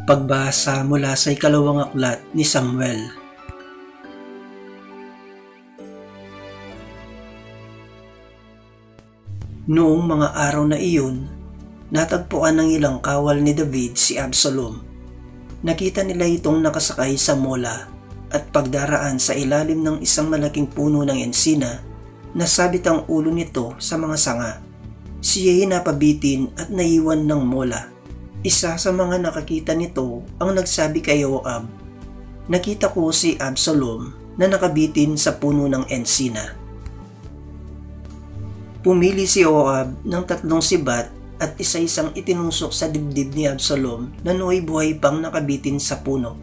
Pagbasa mula sa ikalawang aklat ni Samuel. Noong mga araw na iyon, natagpuan ng ilang kawal ni David si Absalom. Nakita nila itong nakasakay sa mola at pagdaraan sa ilalim ng isang malaking puno ng ensina, nasabit ang ulo nito sa mga sanga. Siya'y napabitin at naiwan ng mola. Isa sa mga nakakita nito ang nagsabi kay Joab, "Nakita ko si Absalom na nakabitin sa puno ng ensina." Pumili si Joab ng 3 sibat at isa-isang itinusok sa dibdib ni Absalom na nooy buhay pang nakabitin sa puno.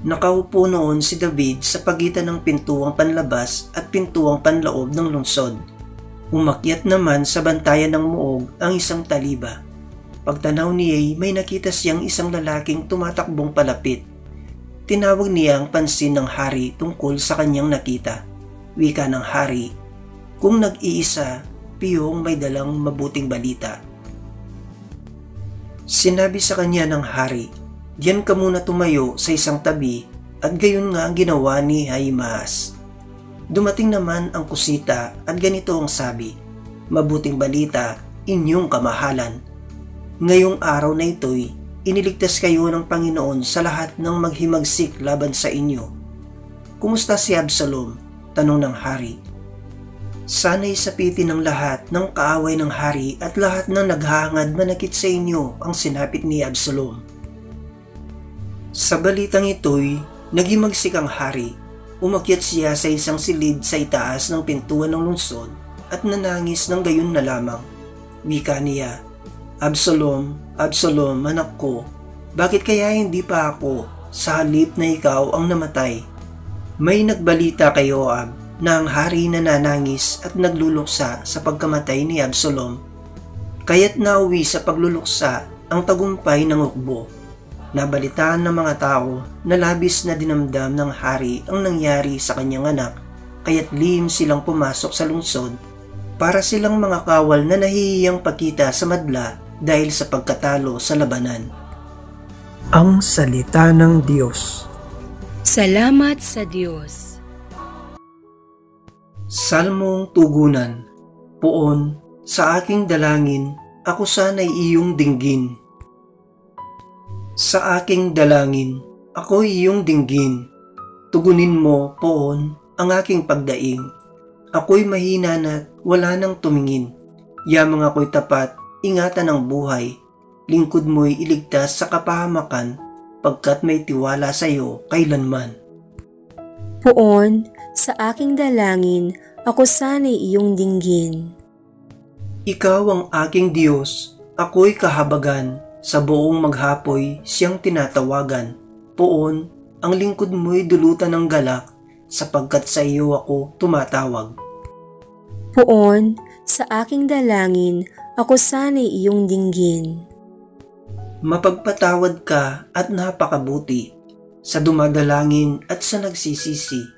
Nakaupo noon si David sa pagitan ng pintuang panlabas at pintuang panloob ng lungsod. Umakyat naman sa bantayan ng muog ang isang taliba. Pagtanaw niya may nakita siyang isang lalaking tumatakbong palapit. Tinawag niya ang pansin ng hari tungkol sa kanyang nakita. Wika ng hari, "Kung nag-iisa, piyong may dalang mabuting balita." Sinabi sa kanya ng hari, "Diyan ka muna tumayo sa isang tabi," at gayon nga ang ginawa ni Ahimaas. Dumating naman ang kusita at ganito ang sabi, "Mabuting balita, inyong kamahalan. Ngayong araw na ito'y iniligtas kayo ng Panginoon sa lahat ng maghimagsik laban sa inyo." "Kumusta si Absalom?" tanong ng hari. "Sana'y sapitin ng lahat ng kaaway ng hari at lahat ng naghahangad manakit sa inyo," ang sinapit ni Absalom. Sa balitang ito'y naghimagsik ang hari. Umakyat siya sa isang silid sa itaas ng pintuan ng lungsod at nanangis ng gayon na lamang. Wika niya, "Absalom, Absalom, anak ko, bakit kaya hindi pa ako sa halip na ikaw ang namatay?" May nagbalita kay Joab na ang hari nananangis at nagluluksa sa pagkamatay ni Absalom. Kaya't nauwi sa pagluluksa ang tagumpay ng hukbo. Nabalitaan ng mga tao na labis na dinamdam ng hari ang nangyari sa kanyang anak, kaya't lihim silang pumasok sa lungsod para silang mga kawal na nahihiyang pakita sa madla dahil sa pagkatalo sa labanan. Ang salita ng Diyos. Salamat sa Diyos. Salmong tugunan. Poon, sa aking dalangin, ako sana'y iyong dinggin. Sa aking dalangin, ako'y iyong dinggin. Tugunin mo, poon, ang aking pagdaing. Ako'y mahina na't wala nang tumingin. Yamang ako'y tapat, ingatan ang buhay. Lingkod mo'y iligtas sa kapahamakan, pagkat may tiwala sa iyo kailanman. Poon, sa aking dalangin, ako sana'y iyong dinggin. Ikaw ang aking Diyos, ako'y kahabagan. Sa buong maghapoy siyang tinatawagan. Poon, ang lingkod mo'y dulutan ng galak, sapagkat sa iyo ako tumatawag. Poon, sa aking dalangin, ako sana'y iyong dinggin. Mapagpatawad ka at napakabuti, sa dumadalangin at sa nagsisisi.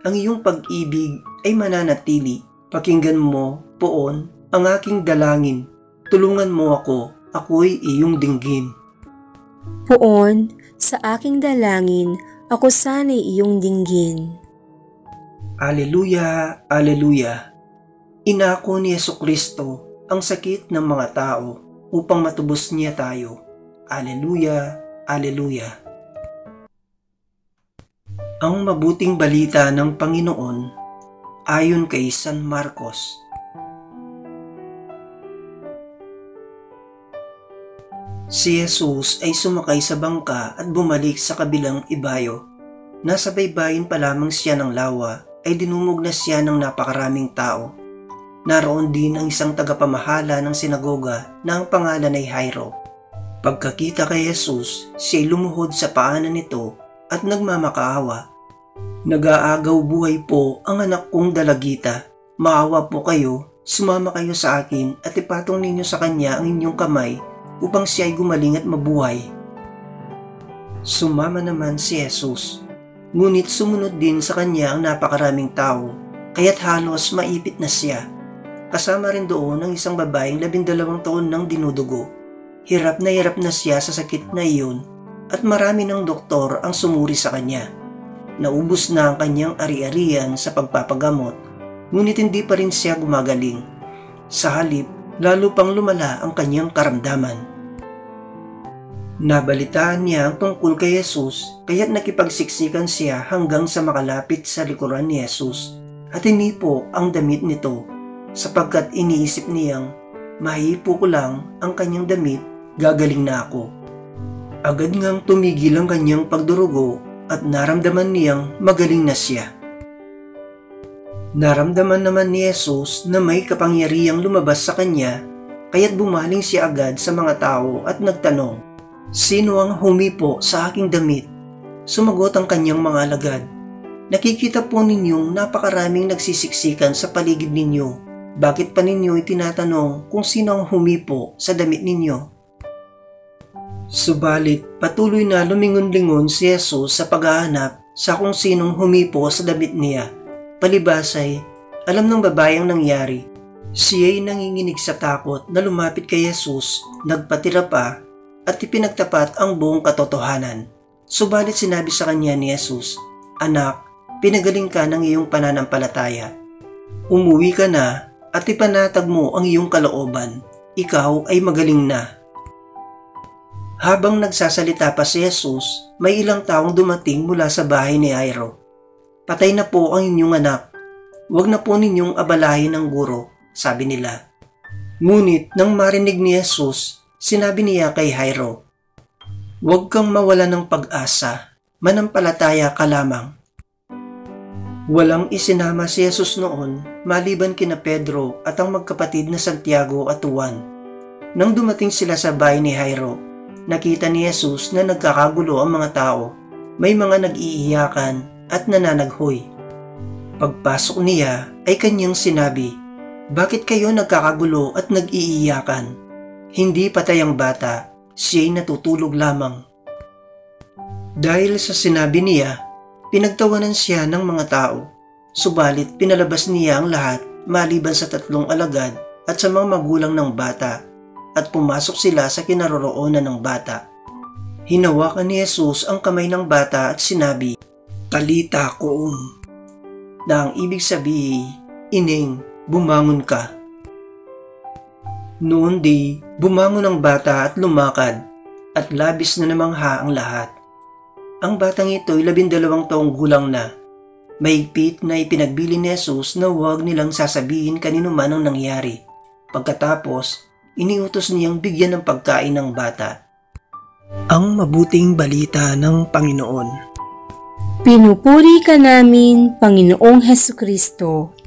Ang iyong pag-ibig ay mananatili. Pakinggan mo, poon, ang aking dalangin. Tulungan mo ako, ako'y iyong dinggin. Poon, sa aking dalangin, ako sana'y iyong dinggin. Aleluya, aleluya. Inako ni Jesucristo ang sakit ng mga tao upang matubos niya tayo. Aleluya, aleluya. Ang mabuting balita ng Panginoon ayon kay San Marcos. Si Jesus ay sumakay sa bangka at bumalik sa kabilang ibayo. Nasa baybayin pa lamang siya ng lawa ay dinumog na siya ng napakaraming tao. Naroon din ang isang tagapamahala ng sinagoga na ang pangalan ay Jairo. Pagkakita kay Jesus, siya'y lumuhod sa paanan nito at nagmamakaawa. "Nag-aagaw buhay po ang anak kong dalagita. Maawa po kayo, sumama kayo sa akin at ipatong ninyo sa kanya ang inyong kamay upang siya ay gumaling at mabuhay." Sumama naman si Jesus, ngunit sumunod din sa kanya ang napakaraming tao, kaya't halos maipit na siya. Kasama rin doon ang isang babaeng 12 taon nang dinudugo. Hirap na siya sa sakit na iyon. at marami ng doktor ang sumuri sa kanya. Naubos na ang kanyang ari-arian sa pagpapagamot, ngunit hindi pa rin siya gumagaling. Sa halip, lalo pang lumala ang kanyang karamdaman. Nabalitaan niya ang tungkol kay Jesus, kaya't nakipagsiksikan siya hanggang sa makalapit sa likuran ni Jesus at hinipo ang damit nito, sapagkat iniisip niyang, mahipo ko lang ang kanyang damit, gagaling na ako. Agad ngang tumigil ang kanyang pagdurugo at naramdaman niyang magaling na siya. Naramdaman naman ni Jesus na may kapangyarihang lumabas sa kanya, kaya't bumaling siya agad sa mga tao at nagtanong, "Sino ang humipo sa aking damit?" Sumagot ang kanyang mga alagad, "Nakikita po ninyong napakaraming nagsisiksikan sa paligid ninyo. Bakit pa ninyo itinatanong kung sino ang humipo sa damit ninyo?" Subalit patuloy na lumingon-lingon si Jesus sa paghahanap sa kung sinong humipo sa damit niya. Palibas ay alam ng babae ang nangyari. Siya'y nanginginig sa takot na lumapit kay Jesus, nagpatira pa at ipinagtapat ang buong katotohanan. Subalit sinabi sa kanya ni Jesus, "Anak, pinagaling ka ng iyong pananampalataya. Umuwi ka na at ipanatag mo ang iyong kalooban. Ikaw ay magaling na." Habang nagsasalita pa si Jesus, may ilang taong dumating mula sa bahay ni Jairo. "Patay na po ang inyong anak. Huwag na po ninyong abalahin ang guro," sabi nila. Ngunit nang marinig ni Jesus, sinabi niya kay Jairo, "Huwag kang mawala ng pag-asa, manampalataya ka lamang." Walang isinama si Jesus noon maliban kina Pedro at ang magkapatid na Santiago at Juan. Nang dumating sila sa bahay ni Jairo, nakita ni Jesus na nagkakagulo ang mga tao. May mga nag-iiyakan at nananaghoy. Pagpasok niya ay kanyang sinabi, "Bakit kayo nagkakagulo at nag-iiyakan? Hindi patay ang bata, siya'y natutulog lamang." Dahil sa sinabi niya, pinagtawanan siya ng mga tao. Subalit pinalabas niya ang lahat maliban sa 3 alagad at sa mga magulang ng bata, at pumasok sila sa kinaroroonan ng bata. Hinawakan ni Jesus ang kamay ng bata at sinabi, "Talita koum," na ang ibig sabihin, "Ineng, bumangon ka." Noon di, bumangon ang bata at lumakad, at labis na namangha ang lahat. Ang batang ito ay 12 taong gulang na. Mahigpit na ipinagbili ni Jesus na huwag nilang sasabihin kanino man ang nangyari. Pagkatapos, iniutos niyang bigyan ng pagkain ng bata. Ang mabuting balita ng Panginoon. Pinupuri ka namin, Panginoong Hesukristo.